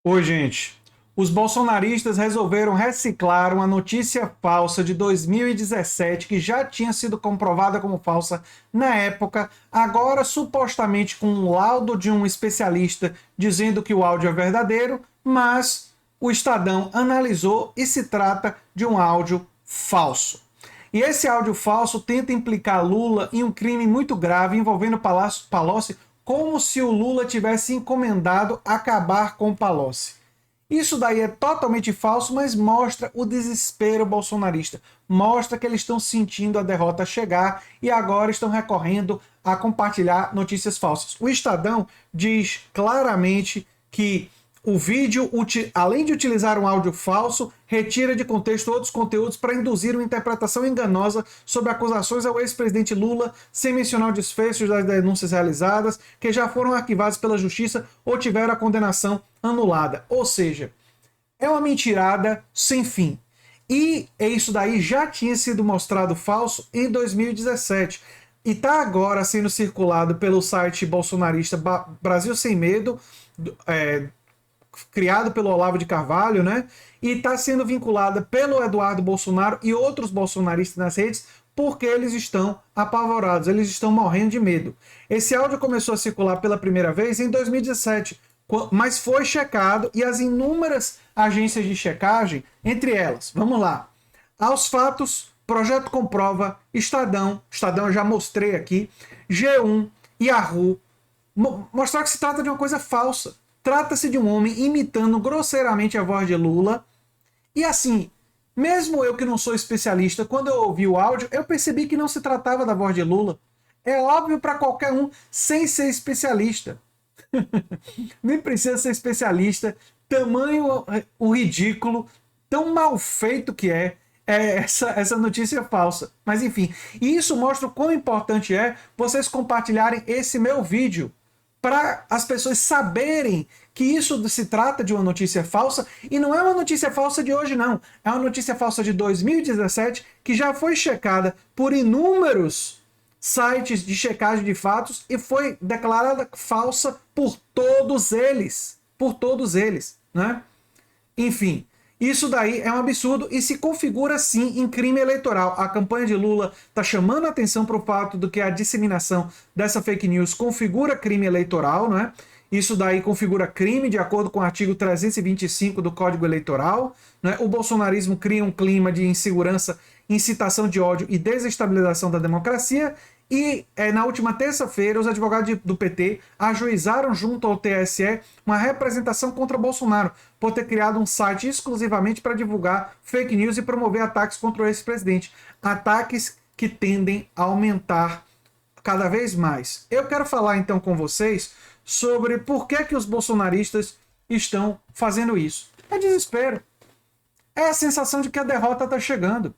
Oi, gente. Os bolsonaristas resolveram reciclar uma notícia falsa de 2017 que já tinha sido comprovada como falsa na época, agora supostamente com um laudo de um especialista dizendo que o áudio é verdadeiro, mas o Estadão analisou e se trata de um áudio falso. E esse áudio falso tenta implicar Lula em um crime muito grave envolvendo Palocci, como se o Lula tivesse encomendado acabar com Palocci. Isso daí é totalmente falso, mas mostra o desespero bolsonarista. Mostra que eles estão sentindo a derrota chegar e agora estão recorrendo a compartilhar notícias falsas. O Estadão diz claramente que o vídeo, além de utilizar um áudio falso, retira de contexto outros conteúdos para induzir uma interpretação enganosa sobre acusações ao ex-presidente Lula, sem mencionar o desfecho das denúncias realizadas, que já foram arquivadas pela justiça ou tiveram a condenação anulada. Ou seja, é uma mentirada sem fim. E isso daí já tinha sido mostrado falso em 2017. E está agora sendo circulado pelo site bolsonarista Brasil Sem Medo, criado pelo Olavo de Carvalho, né? E está sendo vinculada pelo Eduardo Bolsonaro e outros bolsonaristas nas redes, porque eles estão apavorados, eles estão morrendo de medo. Esse áudio começou a circular pela primeira vez em 2017, mas foi checado e as inúmeras agências de checagem, entre elas, vamos lá, Aos Fatos, Projeto Comprova, Estadão eu já mostrei aqui, G1, Yahoo, mostrar que se trata de uma coisa falsa. Trata-se de um homem imitando grosseiramente a voz de Lula. E assim, mesmo eu que não sou especialista, quando eu ouvi o áudio, eu percebi que não se tratava da voz de Lula. É óbvio para qualquer um, sem ser especialista. Nem precisa ser especialista. Tamanho o ridículo, tão mal feito que é essa notícia falsa. Mas enfim, isso mostra o quão importante é vocês compartilharem esse meu vídeo para as pessoas saberem que isso se trata de uma notícia falsa, e não é uma notícia falsa de hoje, não. É uma notícia falsa de 2017 que já foi checada por inúmeros sites de checagem de fatos e foi declarada falsa por todos eles. Por todos eles, né? Enfim, isso daí é um absurdo e se configura sim em crime eleitoral. A campanha de Lula está chamando a atenção para o fato de que a disseminação dessa fake news configura crime eleitoral, né? Isso daí configura crime de acordo com o artigo 325 do Código Eleitoral. Né? O bolsonarismo cria um clima de insegurança, incitação de ódio e desestabilização da democracia. E na última terça-feira, os advogados do PT ajuizaram junto ao TSE uma representação contra Bolsonaro por ter criado um site exclusivamente para divulgar fake news e promover ataques contra o ex-presidente. Ataques que tendem a aumentar cada vez mais. Eu quero falar então com vocês sobre por que os bolsonaristas estão fazendo isso. É desespero. É a sensação de que a derrota está chegando.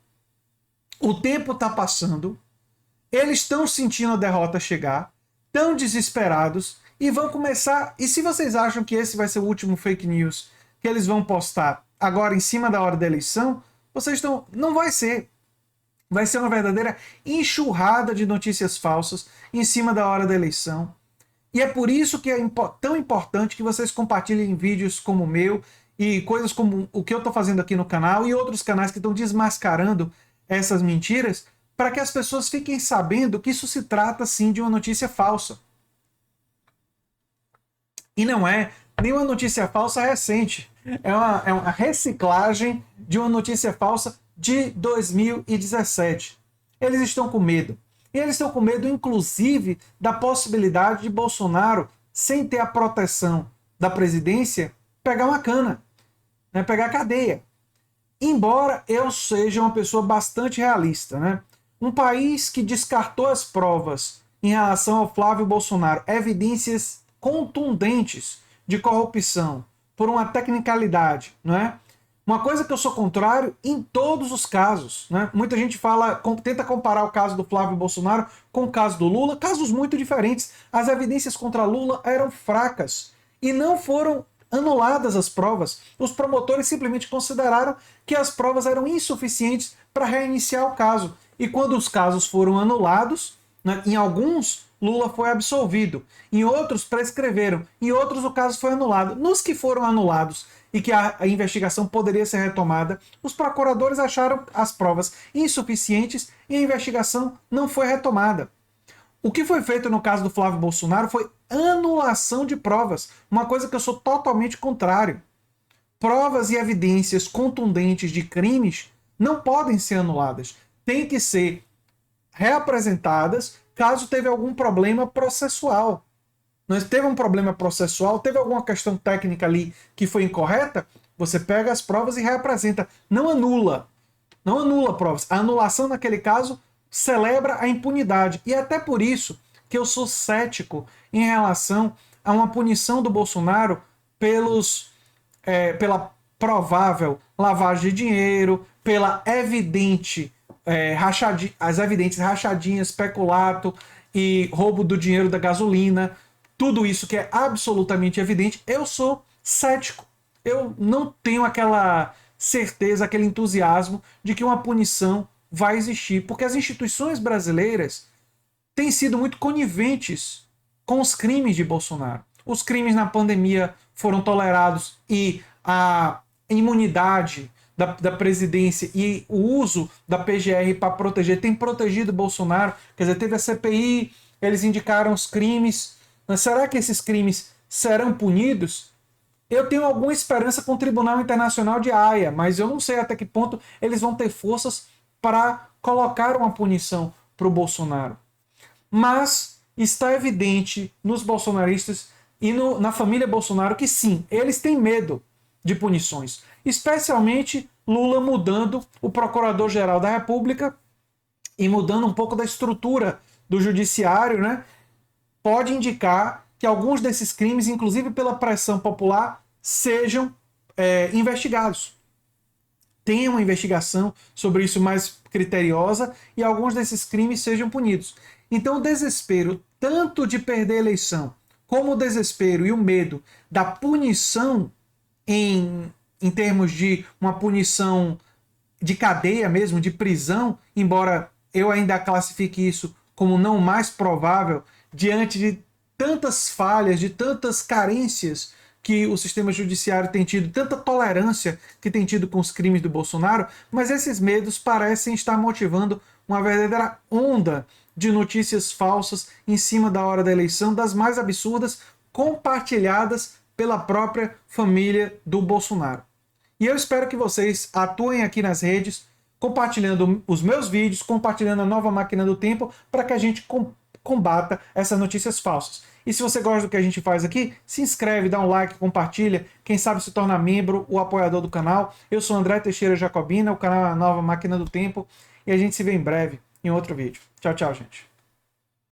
O tempo está passando. Eles estão sentindo a derrota chegar, estão desesperados e vão começar. E se vocês acham que esse vai ser o último fake news que eles vão postar agora em cima da hora da eleição, vocês estão. Não vai ser. Vai ser uma verdadeira enxurrada de notícias falsas em cima da hora da eleição. E é por isso que é tão importante que vocês compartilhem vídeos como o meu e coisas como o que eu estou fazendo aqui no canal e outros canais que estão desmascarando essas mentiras, para que as pessoas fiquem sabendo que isso se trata sim de uma notícia falsa. E não é nenhuma notícia falsa recente. É uma reciclagem de uma notícia falsa de 2017. Eles estão com medo. E eles estão com medo, inclusive, da possibilidade de Bolsonaro, sem ter a proteção da presidência, pegar uma cana, né? Pegar cadeia. Embora eu seja uma pessoa bastante realista, né? Um país que descartou as provas em relação ao Flávio Bolsonaro, evidências contundentes de corrupção por uma tecnicalidade, não é? Uma coisa que eu sou contrário em todos os casos, né? Muita gente tenta comparar o caso do Flávio Bolsonaro com o caso do Lula, casos muito diferentes. As evidências contra Lula eram fracas e não foram anuladas as provas. Os promotores simplesmente consideraram que as provas eram insuficientes para reiniciar o caso. E quando os casos foram anulados, né, em alguns Lula foi absolvido. Em outros, prescreveram. Em outros, o caso foi anulado. Nos que foram anulados e que a investigação poderia ser retomada, os procuradores acharam as provas insuficientes e a investigação não foi retomada. O que foi feito no caso do Flávio Bolsonaro foi anulação de provas, uma coisa que eu sou totalmente contrário. Provas e evidências contundentes de crimes não podem ser anuladas. Tem que ser reapresentadas caso teve algum problema processual. Nós teve um problema processual, teve alguma questão técnica ali que foi incorreta, você pega as provas e reapresenta. Não anula. Não anula provas. A anulação, naquele caso, celebra a impunidade. E é até por isso que eu sou cético em relação a uma punição do Bolsonaro pela provável lavagem de dinheiro, pela evidente as evidentes rachadinhas, peculato e roubo do dinheiro da gasolina, tudo isso que é absolutamente evidente. Eu sou cético. Eu não tenho aquela certeza, aquele entusiasmo de que uma punição vai existir, porque as instituições brasileiras têm sido muito coniventes com os crimes de Bolsonaro. Os crimes na pandemia foram tolerados e a imunidade da presidência e o uso da PGR para proteger tem protegido Bolsonaro. Quer dizer, teve a CPI, eles indicaram os crimes. Mas será que esses crimes serão punidos? Eu tenho alguma esperança com o Tribunal Internacional de Haia, mas eu não sei até que ponto eles vão ter forças para colocar uma punição para o Bolsonaro. Mas está evidente nos bolsonaristas e na família Bolsonaro que sim, eles têm medo de punições. Especialmente Lula mudando o Procurador-Geral da República e mudando um pouco da estrutura do judiciário, né? Pode indicar que alguns desses crimes, inclusive pela pressão popular, sejam investigados. Tenha uma investigação sobre isso mais criteriosa e alguns desses crimes sejam punidos. Então o desespero, tanto de perder a eleição, como o desespero e o medo da punição em termos de uma punição de cadeia mesmo, de prisão, embora eu ainda classifique isso como não mais provável, diante de tantas falhas, de tantas carências que o sistema judiciário tem tido, tanta tolerância que tem tido com os crimes do Bolsonaro, mas esses medos parecem estar motivando uma verdadeira onda de notícias falsas em cima da hora da eleição, das mais absurdas, compartilhadas pela própria família do Bolsonaro. E eu espero que vocês atuem aqui nas redes, compartilhando os meus vídeos, compartilhando a Nova Máquina do Tempo, para que a gente combata essas notícias falsas. E se você gosta do que a gente faz aqui, se inscreve, dá um like, compartilha, quem sabe se torna membro ou apoiador do canal. Eu sou André Teixeira Jacobina, o canal é a Nova Máquina do Tempo, e a gente se vê em breve em outro vídeo. Tchau, tchau, gente.